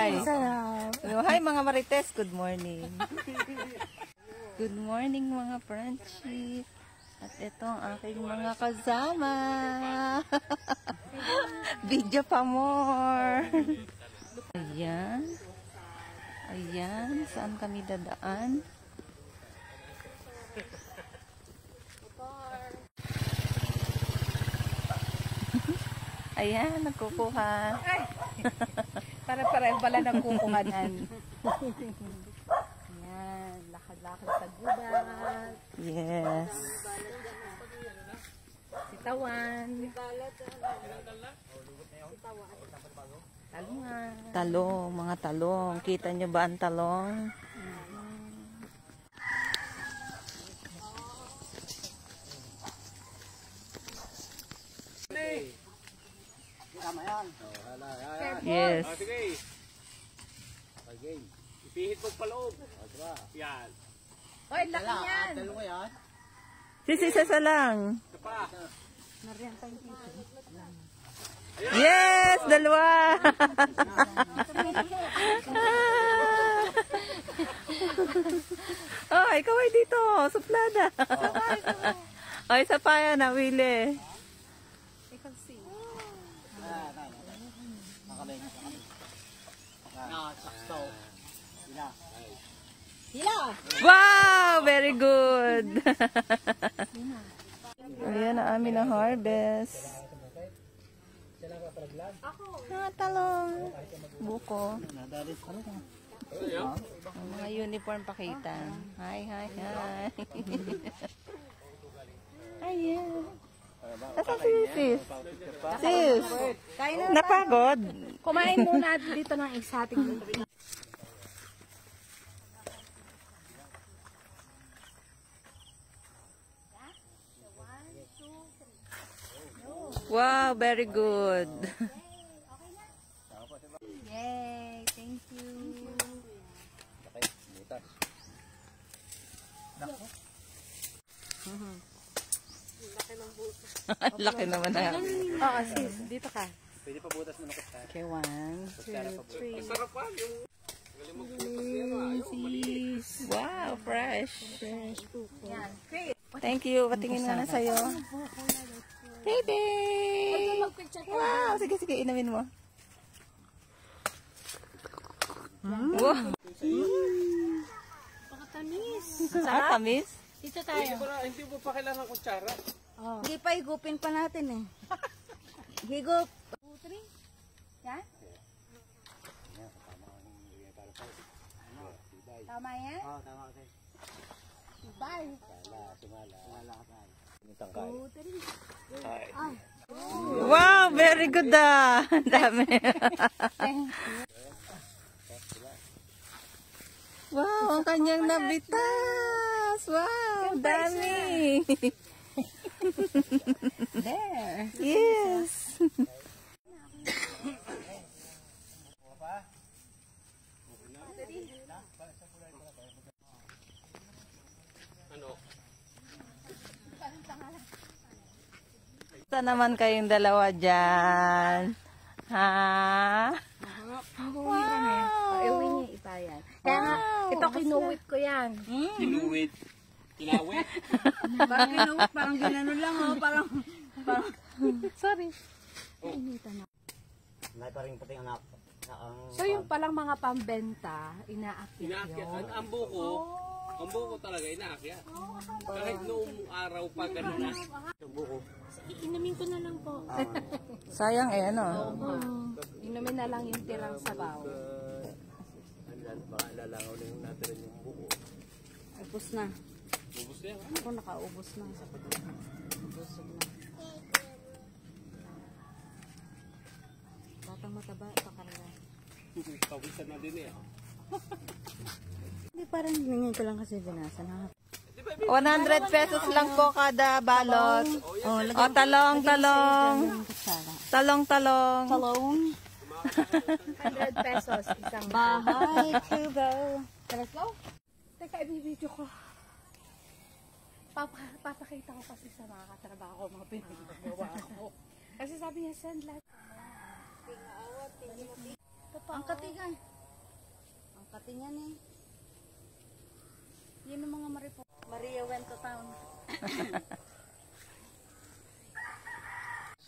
Hi. Hi mga Marites, good morning. Good morning mga Frenchie. At ito ang aking mga kasama. Video pa more. Ayan. Ayan, saan kami dadaan? Ayan, nagkukuha. Para-pareho pala nagkukuhanan. Ayan, lakad-lakad sa gubat. Yes. Sitawan. Talungan. Talong, mga talong. Kita nyo ba ang talong? Yes. Sige. Okay. Ipihit mo pa loob. Yan. Hoy, laki yan. Sis, isa lang. Ito pa. Yes, dalawa. Oh, ikaw ay dito. Suplada. Oh, isa pa yan, Willie. Wow, very good. Ayan na amin na harvest. Talong. Buko. Ang mga uniform pakita. Hi, hi, hi. Ayan. Asan si sis? Sis, napagod? Kumain muna dito ng isa ating. Wow, very good. Yay, thank you. Laki naman na. Oo, sis, dito ka. Pwede pa butas mo ng kutsara. Okay, 1, 2, 3. Sarap pa yung Wow, fresh. Yan. Thank you. Patingin nga na sa'yo. Baby! Wow! Sige, sige. Inamin mo. Wow! Pakatamis. Ang tamis? Dito tayo. Hindi mo pa kailangan ng kutsara. Oh. Hindi pa higupin pa natin eh. Higup. 2, 3. Yan? Tama yan? Oo, tama kasi. Bye. Sumala ka tayo. 2, 3. Wow! Very good ah! Ang dami. Wow! Ang kanyang nabitas! Wow! Dami! There. Yes! Ano? Ito naman kayong dalawa dyan. Ha? Wow. Iuwi niya ipayan. Kaya nga, ito kinuwit ko yan. Kinuwit. Kinawit. Parang kinuwit, parang ginano lang oh. Parang Sorry. May pa rin pating anak. so yung palang mga pambenta, inaakyat Inaakyat. yun. Ang buko talaga inaakyat. Kahit noong araw pa gano'n na. Ang buko. Inumin ko na lang po. Sayang eh, ano? Inumin na lang yung tirang sabaw. Baka lalangaw na yung natin yung buko. Ubus na. Ubus na yan. Ako nakaubos na. Busog na. Batang mataba, pakarga. Pawisan na din eh. Hindi, parang hiningin ko lang kasi binasa na. 100 pesos lang po kada balot. O, talong, talong. Talong, talong. Talong. 100 pesos. Isang bahay. Cubo. Let's go. Teka, ibibidyo ko. Papakita ko kasi sa mga katrabaho ko, mga pinagawa ko. Kasi sabi niya, send lahat. Ang katigan. Pati yan eh. Yan ang mga maripo. Maria went to town.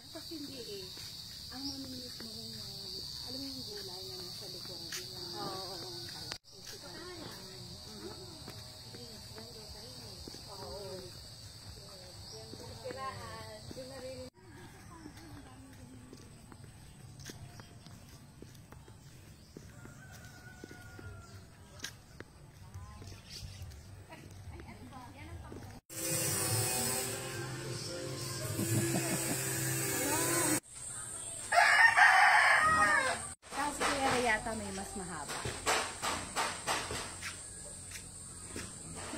Tapos hindi eh. Ang mamimit mo rin yung, alam mo yung gulay na nasa likod. Oo. Kasi kaya yata may mas mahaba.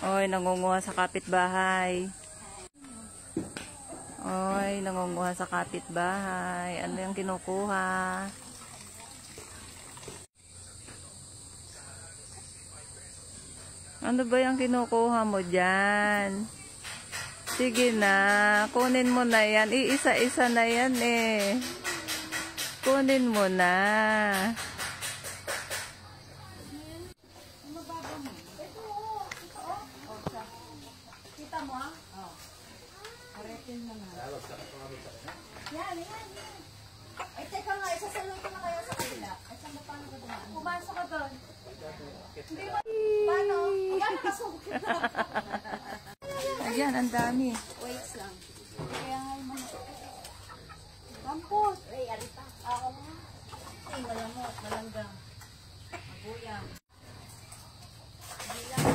Oy, nangunguha sa kapitbahay. Oy, nangunguha sa kapitbahay. Ano yung kinukuha? Ano ba yung kinukuha mo dyan? Sige na, kunin mo na yan. Iisa-isa na yan eh. Kunin mo na. Kita mo ah? Oo. Karetin mo na. Yan. Ay, teka nga, isasalong ko na kaya sa kabila. Ay, saan ba paano ka dumaan? Pumasok ka doon. Hindi ba? Paano? Paano ka sugit na? Ayan, ang dami. Wait lang. Kaya nga yung mga... Kampos! Ay, arita. Ako nga. Ay, malamot, malanggang. Maguyang. Bilang.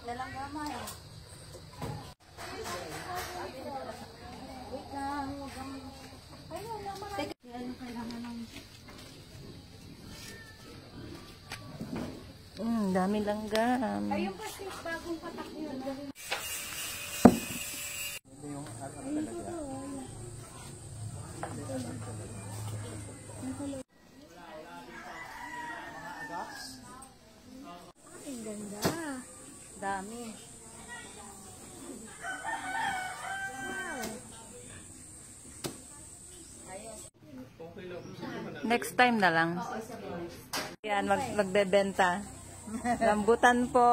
Lalanggamay. Wait lang. Huwag kang... Ay, wala marami. Yan, kailangan ng... Dami langgam. Ayun kasi, bagong patak yun. Ang ganda. Dami. Next time na lang. Yan, magbebenta. Rambutan po.